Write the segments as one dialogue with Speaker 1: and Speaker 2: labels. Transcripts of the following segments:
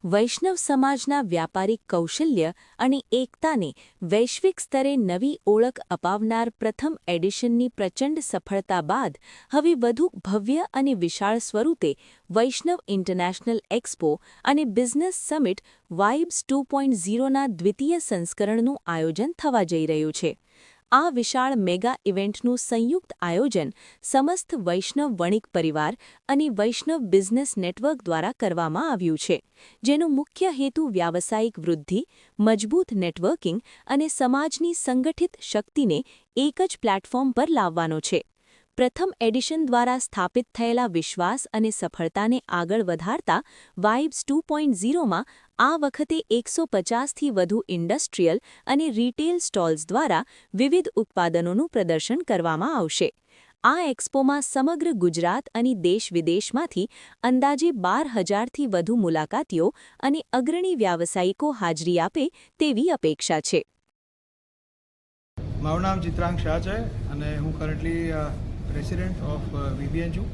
Speaker 1: વૈષ્ણવ સમાજના વ્યાપારિક કૌશલ્ય અને એકતાને વૈશ્વિક સ્તરે નવી ઓળખ અપાવનાર પ્રથમ એડિશનની પ્રચંડ સફળતા બાદ હવે વધુ ભવ્ય અને વિશાળ સ્વરૂપે વૈષ્ણવ ઇન્ટરનેશનલ એક્સપો અને બિઝનેસ સમિટ વાઇબ્સ 2.0ના દ્વિતીય સંસ્કરણનું આયોજન થવા જઈ રહ્યું છે. આ વિશાળ મેગા ઇવેન્ટનું સંયુક્ત આયોજન સમસ્ત વૈષ્ણવ વણિક પરિવાર અને વૈષ્ણવ બિઝનેસ નેટવર્ક દ્વારા કરવામાં આવ્યું છે, જેનો મુખ્ય હેતુ વ્યાવસાયિક વૃદ્ધિ, મજબૂત નેટવર્કિંગ અને સમાજની સંગઠિત શક્તિને એક જ પ્લેટફોર્મ પર લાવવાનો છે. પ્રથમ એડિશન દ્વારા સ્થાપિત થયેલા વિશ્વાસ અને સફળતાને આગળ વધારતા વાઇબ્સ 2.0માં આ વખતે 150થી વધુ ઇન્ડસ્ટ્રીયલ અને રિટેલ સ્ટોલ્સ દ્વારા વિવિધ ઉત્પાદનોનું પ્રદર્શન કરવામાં આવશે. આ એક્સપોમાં સમગ્ર ગુજરાત અને દેશ-વિદેશમાંથી અંદાજે 12,000થી વધુ મુલાકાતીઓ અને અગ્રણી વ્યાવસાયિકો હાજરી આપે તેવી અપેક્ષા છે.
Speaker 2: મારું નામ ચિત્રાંગ શાહ છે અને હું કરન્ટલી પ્રેસિડેન્ટ ઓફ વીબીએન છું.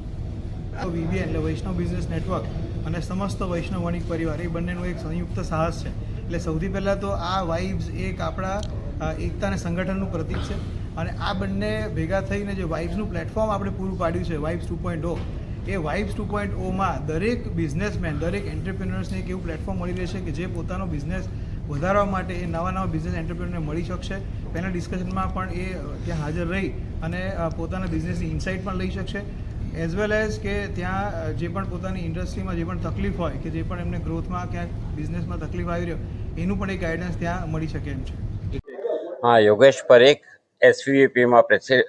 Speaker 2: વીબીએન એટલે વૈષ્ણવ બિઝનેસ નેટવર્ક અને સમસ્ત વૈષ્ણવ વણિક પરિવાર એ બંનેનું એક સંયુક્ત સાહસ છે. એટલે સૌથી પહેલાં તો આ વાઇબ્સ એક આપણા એકતા અને સંગઠનનું પ્રતીક છે અને આ બંને ભેગા થઈને જે વાઇબ્સનું પ્લેટફોર્મ આપણે પૂરું પાડ્યું છે વાઇબ્સ 2.0, એ વાઇબ્સ 2.0માં દરેક બિઝનેસમેન, દરેક એન્ટરપ્રિન્યોર્સને એક એવું પ્લેટફોર્મ મળી રહેશે કે જે પોતાનો બિઝનેસ વધારવા માટે એ નવા બિઝનેસ એન્ટરપ્રિન્યોરને મળી શકશે. પેનલ ડિસ્કશનમાં પણ એ ત્યાં હાજર રહી અને પોતાના બિઝનેસની ઇન્સાઇટ પણ લઈ શકશે, એઝ વેલ એઝ કે ત્યાં જે પણ પોતાની ઇન્ડસ્ટ્રીમાં જે પણ તકલીફ હોય કે જે પણ એમને ગ્રોથમાં ક્યાંક બિઝનેસમાં તકલીફ આવી રહ્યો એનું પણ એક ગાઈડન્સ ત્યાં મળી શકે એમ છે.
Speaker 3: હા, યોગેશ પરેખ, એસવીપીમાં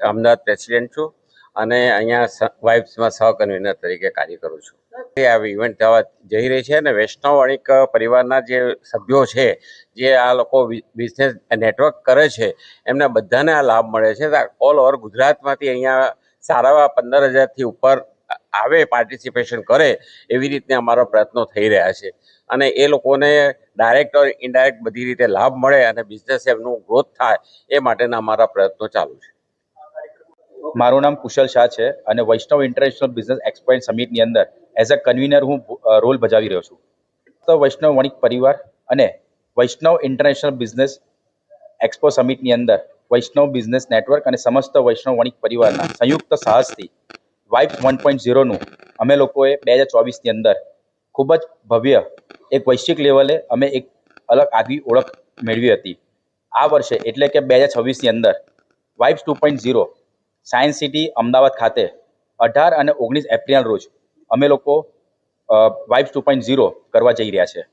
Speaker 3: અમદાવાદ પ્રેસિડેન્ટ છું અને અહીંયા વાઇબ્સમાં સહકન્વીનર તરીકે કાર્ય કરું છું. આ ઇવેન્ટ થવા જઈ રહી છે અને વૈષ્ણવ વણિક પરિવારના જે સભ્યો છે, જે આ લોકો બિઝનેસ નેટવર્ક કરે છે, એમને બધાને આ લાભ મળે છે. ઓલ ઓવર ગુજરાતમાંથી અહીંયા સારા 15,000થી ઉપર આવે, પાર્ટિસિપેશન કરે એવી રીતે અમારા પ્રયત્નો થઈ રહ્યા છે અને એ લોકોને ડાયરેક્ટ ઓર ઇનડાયરેક્ટ બધી રીતે લાભ મળે અને બિઝનેસ એમનું ગ્રોથ થાય એ માટેના અમારા પ્રયત્નો ચાલુ છે.
Speaker 4: મારું નામ કુશલ શાહ છે અને વૈષ્ણવ ઇન્ટરનેશનલ બિઝનેસ એક્સપો એન્ડ સમિટની અંદર એઝ અ કન્વીનર હું રોલ બજાવી રહ્યો છું. તો વૈષ્ણવ વણિક પરિવાર અને વૈષ્ણવ ઇન્ટરનેશનલ બિઝનેસ એક્સપો સમિટની અંદર વૈષ્ણવ બિઝનેસ નેટવર્ક અને સમસ્ત વૈષ્ણવ વણિક પરિવારના સંયુક્ત સાહસથી વાઇબ્સ 1.0નું અમે લોકોએ 2024ની અંદર ખૂબ જ ભવ્ય એક વૈશ્વિક લેવલે અમે એક અલગ આગવી ઓળખ મેળવી હતી. આ વર્ષે એટલે કે 2026ની અંદર વાઇબ્સ 2.0 સાયન્સ સિટી અમદાવાદ ખાતે 18 અને 19 એપ્રિલ રોજ અમે લોકો વાઇબ્સ 2.0 કરવા જઈ રહ્યા છે.